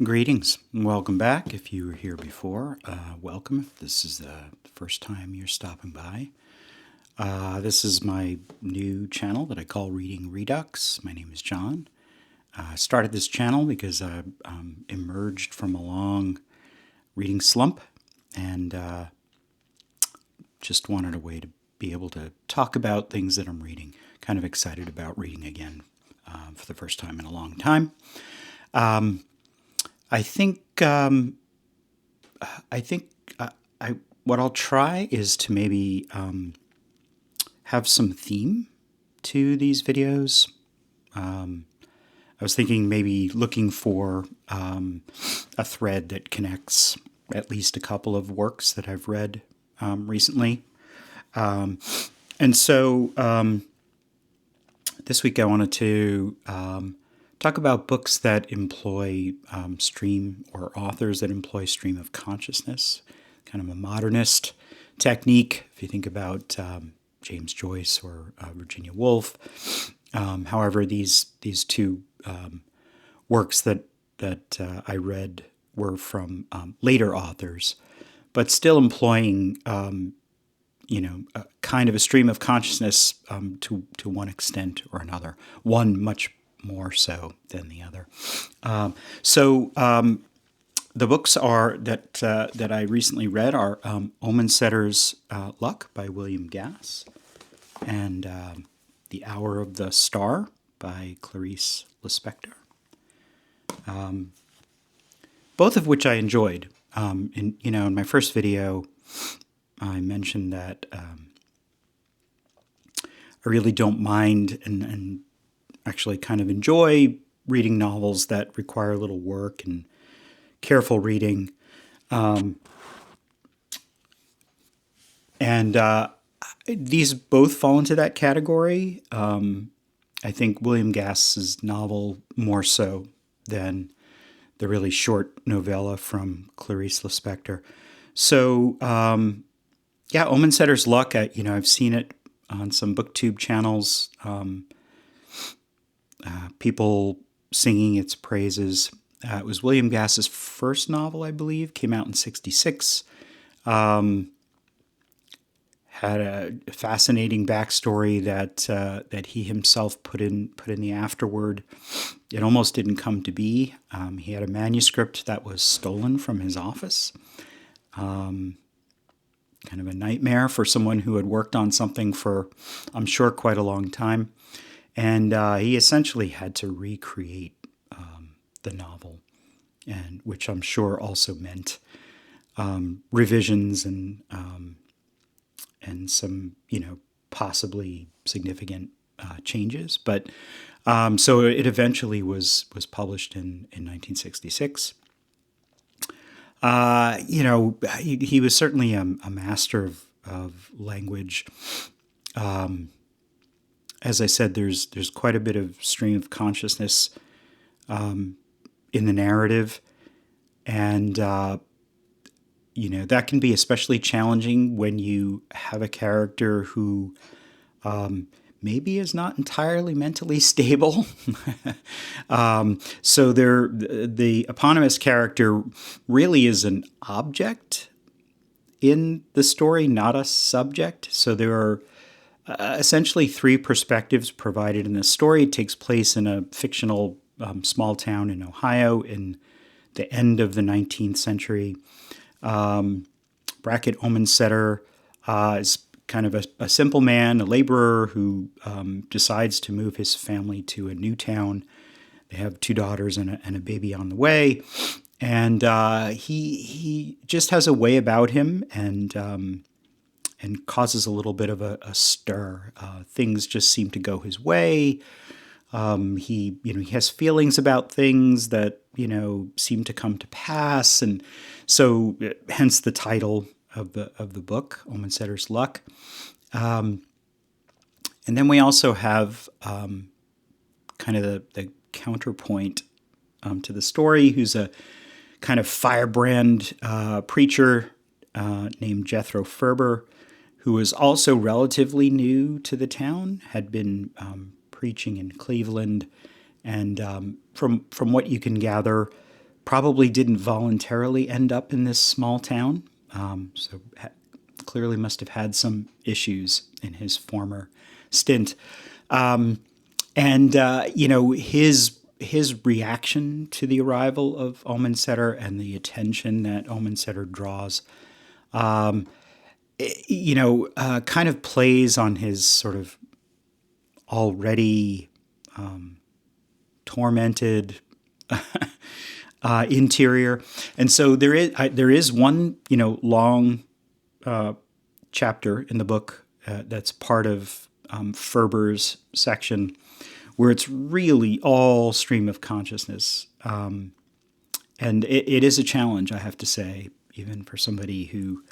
Greetings and welcome back. If you were here before, welcome. If this is the first time you're stopping by, this is my new channel that I call Reading Redux. My name is John. I started this channel because I emerged from a long reading slump and just wanted a way to be able to talk about things that I'm reading. Kind of excited about reading again for the first time in a long time. I think what I'll try is to maybe have some theme to these videos. I was thinking maybe looking for a thread that connects at least a couple of works that I've read recently. And so this week I wanted to talk about books that employ stream, or authors that employ stream of consciousness, kind of a modernist technique. If you think about James Joyce or Virginia Woolf. However, these two works that I read were from later authors, but still employing kind of a stream of consciousness to one extent or another. One much more so than the other. The books are that I recently read are Omensetter's Luck by William Gass and The Hour of the Star by Clarice Lispector. Both of which I enjoyed. In my first video, I mentioned that I really don't mind and actually kind of enjoy reading novels that require a little work and careful reading. These both fall into that category. I think William Gass's novel more so than the really short novella from Clarice Lispector. So, Omensetter's Luck, I've seen it on some booktube channels. People singing its praises. It was William Gass's first novel, I believe, came out in '66. Had a fascinating backstory that he himself put in the afterword. It almost didn't come to be. He had a manuscript that was stolen from his office. Kind of a nightmare for someone who had worked on something for, I'm sure, quite a long time. And he essentially had to recreate the novel, and which I'm sure also meant revisions and some, possibly significant changes. But so it eventually was published in 1966. He was certainly a master of language. As I said, there's quite a bit of stream of consciousness in the narrative, and that can be especially challenging when you have a character who maybe is not entirely mentally stable. So the eponymous character really is an object in the story, not a subject. So there are essentially three perspectives provided in the story. It takes place in a fictional small town in Ohio in the end of the 19th century. Bracket Omensetter is kind of a simple man, a laborer who decides to move his family to a new town. They have two daughters and a baby on the way. And he just has a way about him and causes a little bit of a stir. Things just seem to go his way. He has feelings about things that, seem to come to pass. And so hence the title of the book, Omensetter's Luck. And then we also have kind of the counterpoint to the story, who's a kind of firebrand preacher named Jethro Ferber, who was also relatively new to the town, had been preaching in Cleveland, and from what you can gather, probably didn't voluntarily end up in this small town. Clearly must have had some issues in his former stint. His reaction to the arrival of Omensetter and the attention that Omensetter draws, kind of plays on his sort of already tormented interior. And so there is one long chapter in the book that's part of Ferber's section, where it's really all stream of consciousness. And it is a challenge, I have to say, even for somebody who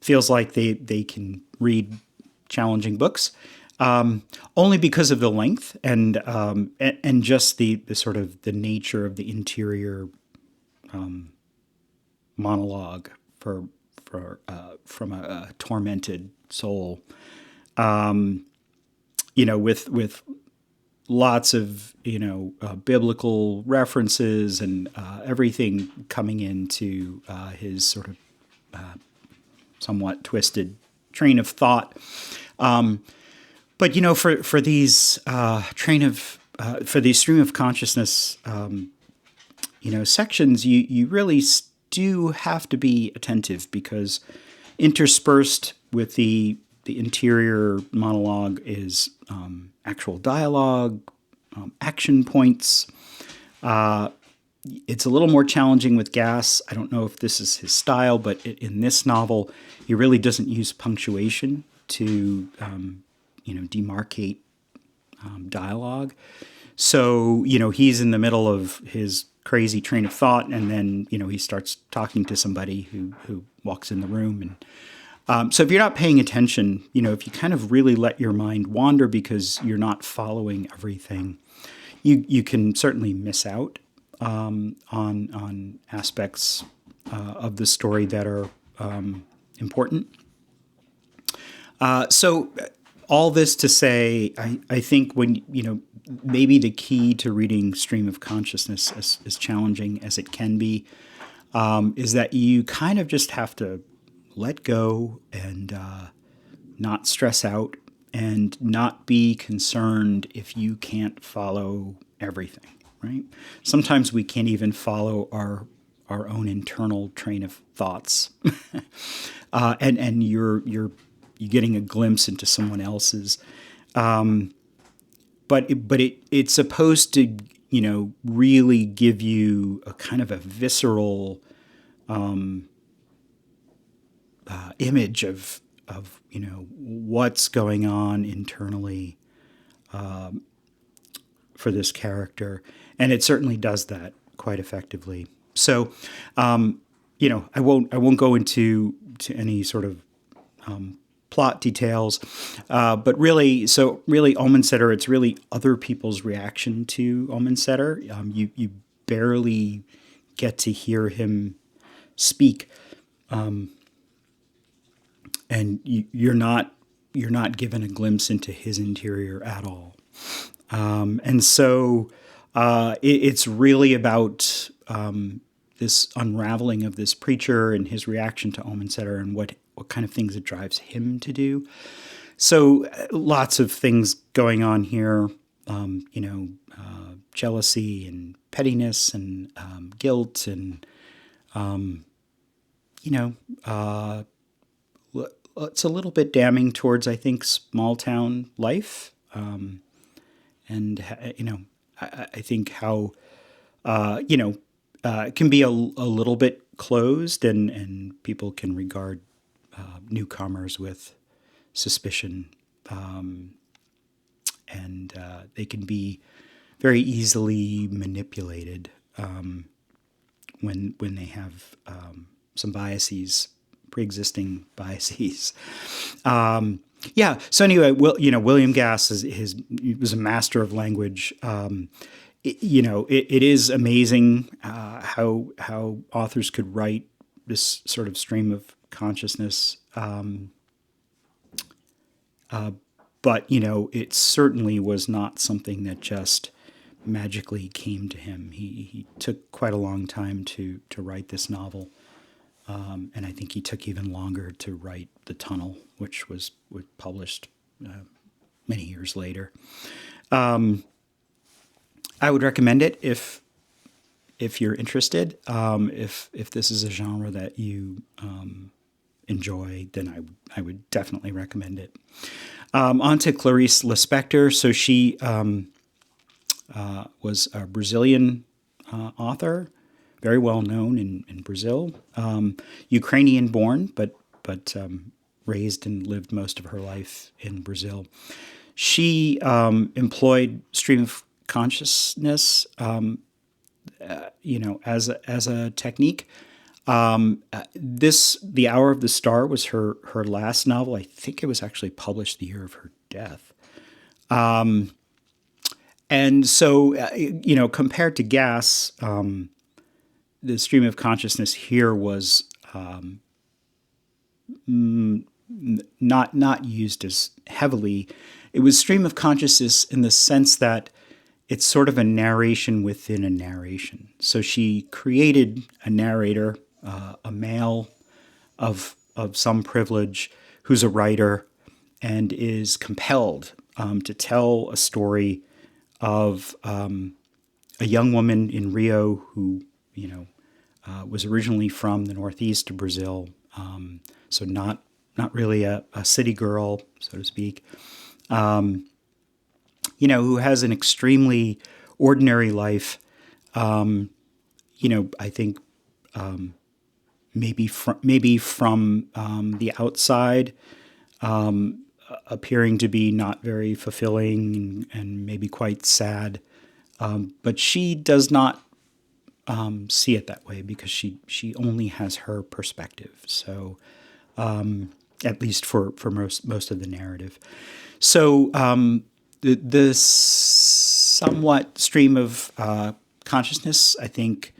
feels like they can read challenging books, only because of the length and just the sort of the nature of the interior monologue from a tormented soul. With lots of biblical references and everything coming into his sort of somewhat twisted train of thought. But for these for these stream of consciousness sections, you really do have to be attentive, because interspersed with the interior monologue is actual dialogue, action points. It's a little more challenging with Gass. I don't know if this is his style, but in this novel, he really doesn't use punctuation to demarcate dialogue. So he's in the middle of his crazy train of thought, and then he starts talking to somebody who walks in the room. And so if you're not paying attention, if you kind of really let your mind wander because you're not following everything, you can certainly miss out on aspects of the story that are important. So all this to say, I think when maybe the key to reading stream of consciousness, as challenging as it can be, is that you kind of just have to let go and not stress out and not be concerned if you can't follow everything, right? Sometimes we can't even follow our own internal train of thoughts. and you're getting a glimpse into someone else's. But it's supposed to, really give you a kind of a visceral image of what's going on internally for this character, and it certainly does that quite effectively. So, I won't go into any sort of plot details, but really, Omensetter, it's really other people's reaction to Omensetter. You barely get to hear him speak. And you're not given a glimpse into his interior at all, and so it's really about this unraveling of this preacher and his reaction to Omensetter and what kind of things it drives him to do. So lots of things going on here, jealousy and pettiness and guilt and it's a little bit damning towards, I think, small town life. I think how, it can be a little bit closed and people can regard newcomers with suspicion. And they can be very easily manipulated when they have some biases, pre-existing biases. So anyway, William Gass he was a master of language. It is amazing how authors could write this sort of stream of consciousness. But it certainly was not something that just magically came to him. He took quite a long time to write this novel, and I think he took even longer to write The Tunnel, which was published many years later. I would recommend it if you're interested. If this is a genre that you enjoy, then I would definitely recommend it. On to Clarice Lispector. So she was a Brazilian author, very well known in Brazil. Ukrainian born, but raised and lived most of her life in Brazil. She employed stream of consciousness, as a technique. The Hour of the Star was her last novel. I think it was actually published the year of her death. And so, compared to Gas, the stream of consciousness here was not used as heavily. It was stream of consciousness in the sense that it's sort of a narration within a narration. So she created a narrator, a male of some privilege, who's a writer and is compelled to tell a story of a young woman in Rio who, was originally from the northeast of Brazil, so not really a city girl, so to speak, who has an extremely ordinary life. I think maybe from the outside, appearing to be not very fulfilling and maybe quite sad. But she does not see it that way because she only has her perspective. So at least for most of the narrative. So the somewhat stream of consciousness, I think,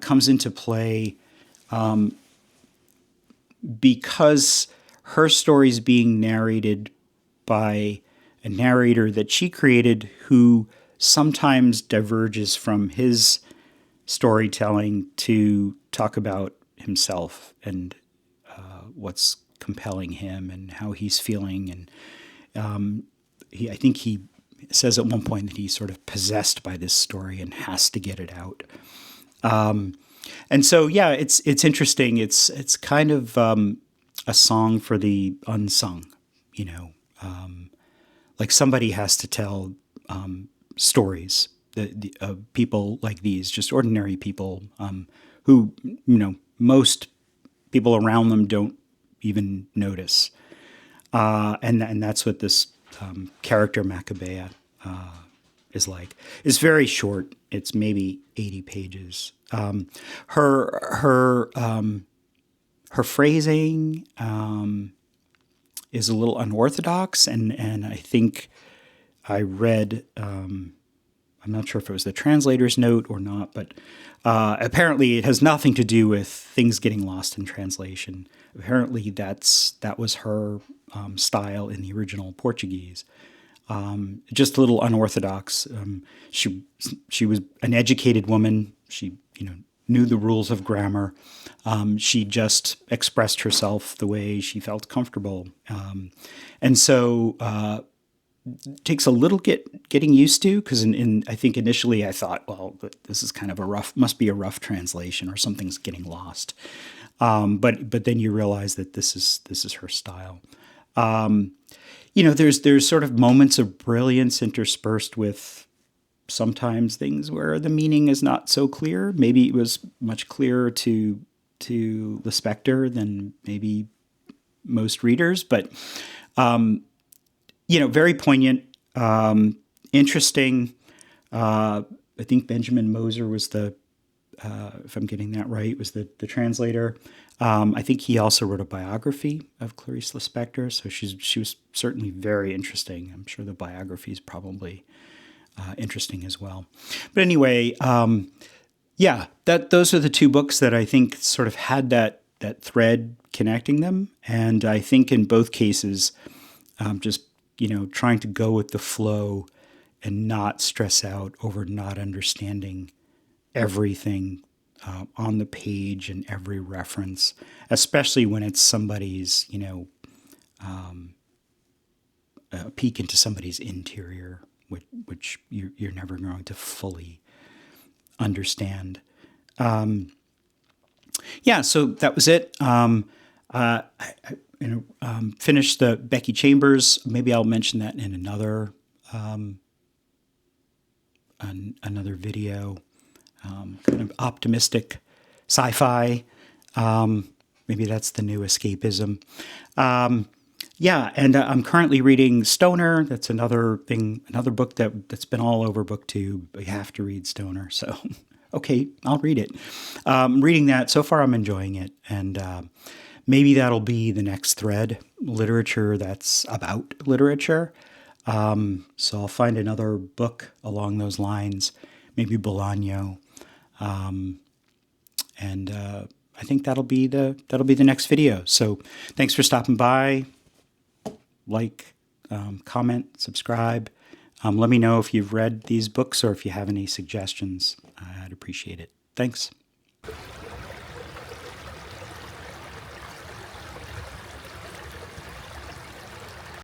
comes into play because her story is being narrated by a narrator that she created who sometimes diverges from his storytelling to talk about himself and what's compelling him and how he's feeling. And I think he says at one point that he's sort of possessed by this story and has to get it out. And so, yeah, it's interesting. It's kind of a song for the unsung, like somebody has to tell stories of people like these, just ordinary people who, most people around them don't even notice. And that's what this character Macabea is like. It's very short. It's maybe 80 pages. Her phrasing is a little unorthodox, and I think I read, I'm not sure if it was the translator's note or not, but apparently it has nothing to do with things getting lost in translation. Apparently that was her style in the original Portuguese. Just a little unorthodox. She was an educated woman. She knew the rules of grammar. She just expressed herself the way she felt comfortable, and so it takes a little getting used to. Because I think initially I thought, well, this is kind of must be a rough translation or something's getting lost. But then you realize that this is her style. There's sort of moments of brilliance interspersed with sometimes things where the meaning is not so clear. Maybe it was much clearer to Lispector than maybe most readers, but very poignant, interesting. I think Benjamin Moser was if I'm getting that right, was the translator. I think he also wrote a biography of Clarice Lispector, so she was certainly very interesting. I'm sure the biography is probably interesting as well. But anyway, those are the two books that I think sort of had that thread connecting them, and I think in both cases, just trying to go with the flow and not stress out over not understanding everything on the page and every reference, especially when it's somebody's, a peek into somebody's interior, which you're never going to fully understand. Yeah, so that was it. Finished the Becky Chambers. Maybe I'll mention that in another video. Kind of optimistic sci-fi. Maybe that's the new escapism. Yeah, and I'm currently reading Stoner. That's another book that's been all over BookTube. You have to read Stoner. So, okay, I'll read it. Reading that, so far I'm enjoying it. And maybe that'll be the next thread, literature that's about literature. So I'll find another book along those lines, maybe Bolaño. And I think that'll be the next video. So thanks for stopping by. Like, comment, subscribe. Let me know if you've read these books or if you have any suggestions. I'd appreciate it. Thanks.